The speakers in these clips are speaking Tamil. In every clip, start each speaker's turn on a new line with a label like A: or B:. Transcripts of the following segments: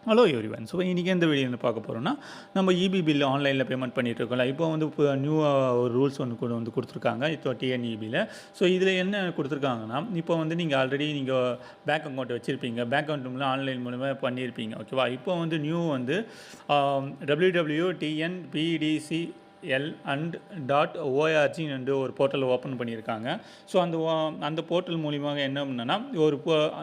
A: Hello everyone. ஸோ இன்றைக்கி எந்த வீடியோ வந்து பார்க்க போகிறோம்னா, நம்ம இபி பில் ஆன்லைனில் பேமெண்ட் பண்ணிகிட்டு இருக்கோம்ல. இப்போ வந்து ஒரு ரூல்ஸ் ஒன்று கூட வந்து கொடுத்துருக்காங்க இப்போ டிஎன்இபியில். ஸோ இதில் என்ன கொடுத்துருக்காங்கன்னா, இப்போ வந்து நீங்கள் ஆல்ரெடி பேங்க் அக்கௌண்ட் வச்சுருப்பீங்க. பேங்க் அக்கௌண்ட் மூலம் ஆன்லைன் மூலமாக பண்ணியிருப்பீங்க, ஓகேவா? இப்போ வந்து www.tnbdc org ஒரு போர்ட்டல் ஓப்பன் பண்ணியிருக்காங்க. ஸோ அந்த போர்ட்டல் மூலியமாக என்ன பண்ணனா,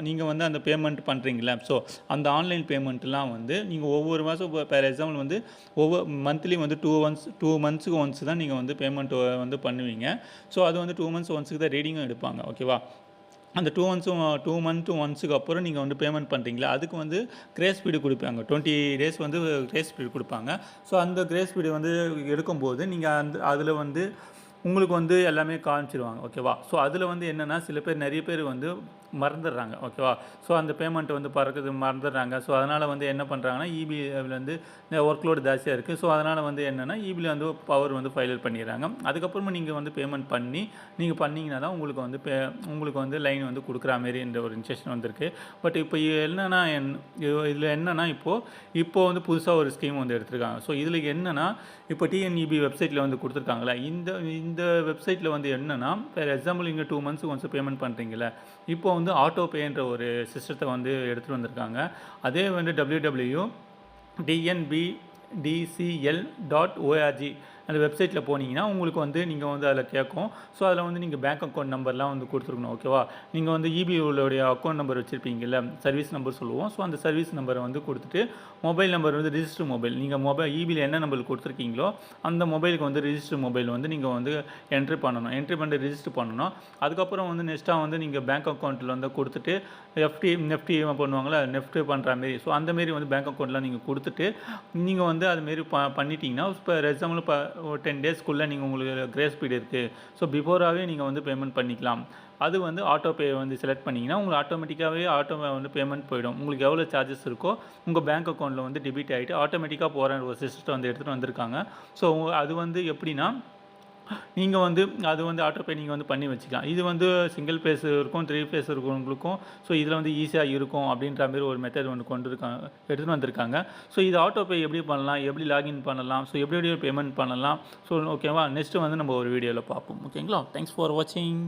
A: நீங்கள் வந்து அந்த பேமெண்ட் பண்ணுறீங்களா, ஸோ அந்த ஆன்லைன் பேமெண்ட்லாம் வந்து நீங்கள் ஒவ்வொரு மாதம் இப்போ ஃபார் எக்ஸாம்பிள் வந்து ஒவ்வொரு மந்த்லி வந்து 2 மந்த்ஸுக்கு ஒன்ஸ் தான் நீங்கள் வந்து பேமெண்ட் வந்து பண்ணுவீங்க. ஸோ அது வந்து 2 மந்த்ஸ் ஒன்ஸுக்கு தான் ரீடிங்கும் எடுப்பாங்க, ஓகேவா? அந்த 2 மந்த் ஒன்ஸுக்கு அப்புறம் நீங்கள் வந்து பேமெண்ட் பண்ணுறீங்களா, அதுக்கு வந்து கிரேஸ் பீரியட் கொடுப்பாங்க. 20 டேஸ் வந்து கிரேஸ் பீரியட் கொடுப்பாங்க. ஸோ அந்த கிரேஸ் பீரியட் வந்து எடுக்கும்போது நீங்கள் அதில் வந்து உங்களுக்கு வந்து எல்லாமே காமிச்சிருவாங்க, ஓகேவா? ஸோ அதில் வந்து என்னென்னா, நிறைய பேர் வந்து மறந்துடுறாங்க, ஓகேவா? ஸோ அந்த பேமெண்ட்டை வந்து மறந்துடுறாங்க. ஸோ அதனால் வந்து என்ன பண்ணுறாங்கன்னா, இபியில் வந்து ஒர்க் லோடு ஜாஸ்தியாக இருக்குது. ஸோ அதனால் வந்து என்னென்னா, இபியில் வந்து பவர் வந்து ஃபைல் பண்ணிடுறாங்க. அதுக்கப்புறமா நீங்கள் வந்து பேமெண்ட் நீங்கள் பண்ணிங்கன்னா தான் உங்களுக்கு வந்து லைன் வந்து கொடுக்குற மாரி இந்த ஒரு இன்ஸ்ட்ரக்ஷன் வந்திருக்கு. பட் இப்போ என்னென்னா, இதில் என்னென்னா, இப்போது வந்து புதுசாக ஒரு ஸ்கீம் வந்து எடுத்திருக்காங்க. ஸோ இதில் என்னென்னா, இப்போ டிஎன்இபி வெப்சைட்டில் வந்து கொடுத்துருக்காங்களா, இந்த வெப்சைட்டில் வந்து என்னென்னா, ஃபார் எக்ஸாம்பிள் நீங்கள் 2 மந்த்ஸுக்கு ஒன்ஸ் பேமெண்ட் பண்ணுறீங்களா, இப்போ வந்து ஆட்டோ பேன்ற ஒரு சிஸ்டத்தை வந்து எடுத்துகிட்டு வந்திருக்காங்க. அதே வந்து www.dnbdcl.org அந்த வெப்சைட்டில் போனீங்கன்னா உங்களுக்கு வந்து நீங்கள் வந்து அதில் கேட்கும். ஸோ அதில் வந்து நீங்கள் பேங்க் அக்கௌண்ட் நம்பர்லாம் வந்து கொடுத்துருக்கணும், ஓகேவா? நீங்கள் வந்து இபியோடைய அக்கௌண்ட் நம்பர் வச்சுருப்பீங்கல்ல, சர்வீஸ் நம்பர் சொல்லுவோம். ஸோ அந்த சர்வீஸ் நம்பரை வந்து கொடுத்துட்டு, மொபைல் நம்பர் வந்து ரிஜிஸ்டர் மொபைல், நீங்கள் இபியில் என்ன நம்பர் கொடுத்துருக்கீங்களோ அந்த மொபைலுக்கு வந்து ரிஜிஸ்டர் மொபைல் வந்து நீங்கள் வந்து என்ட்ரி பண்ணி ரிஜிஸ்டர் பண்ணணும். அதுக்கப்புறம் வந்து நெக்ஸ்ட்டாக வந்து நீங்கள் பேங்க் அக்கௌண்ட்டில் வந்து கொடுத்துட்டு நெஃப்டி பண்ணுவாங்களா, நெஃப்ட் பண்ணுற மாரி. ஸோ அந்தமாரி வந்து பேங்க் அக்கௌண்ட்லாம் நீங்கள் கொடுத்துட்டு நீங்கள் வந்து அதுமாரி பண்ணிட்டீங்கன்னா, இப்போ எக்ஸாம்பிள் இப்போ 10 டேஸ்க்குள்ளே உங்களுக்கு கிரேஸ் பீரியட் இருக்குது. ஸோ பிஃபோராகவே நீங்கள் வந்து பேமெண்ட் பண்ணிக்கலாம். அது வந்து ஆட்டோ பே வந்து செலக்ட் பண்ணிங்கன்னா உங்களுக்கு ஆட்டோமேட்டிக்காகவே வந்து பேமெண்ட் போயிடும். உங்களுக்கு எவ்வளோ சார்ஜஸ் இருக்கோ உங்கள் பேங்க் அக்கௌண்ட்டில் வந்து டெபிட் ஆகிட்டு ஆட்டோமேட்டிக்காக போகிற ஒரு சிஸ்டத்தை வந்து எடுத்துகிட்டு வந்திருக்காங்க. ஸோ அது வந்து எப்படின்னா, நீங்கள் வந்து அது வந்து ஆட்டோ பே நீங்கள் வந்து பண்ணி வச்சுக்கலாம். இது வந்து சிங்கிள் ஃபேஸ் இருக்கும், 3 ஃபேஸ் இருக்கிறவங்களுக்கும் ஸோ இதில் வந்து ஈஸியாக இருக்கும் அப்படின்ற மாதிரி ஒரு மெத்தட் ஒன்று எடுத்துகிட்டு வந்திருக்காங்க. ஸோ இது ஆட்டோ பே எப்படி பண்ணலாம், எப்படி லாகின் பண்ணலாம், ஸோ எப்படி பேமெண்ட் பண்ணலாம், ஸோ ஓகேவா? நெக்ஸ்ட்டு வந்து நம்ம ஒரு வீடியோவில் பார்ப்போம், ஓகேங்களா? தேங்க்ஸ் ஃபார் வாட்சிங்.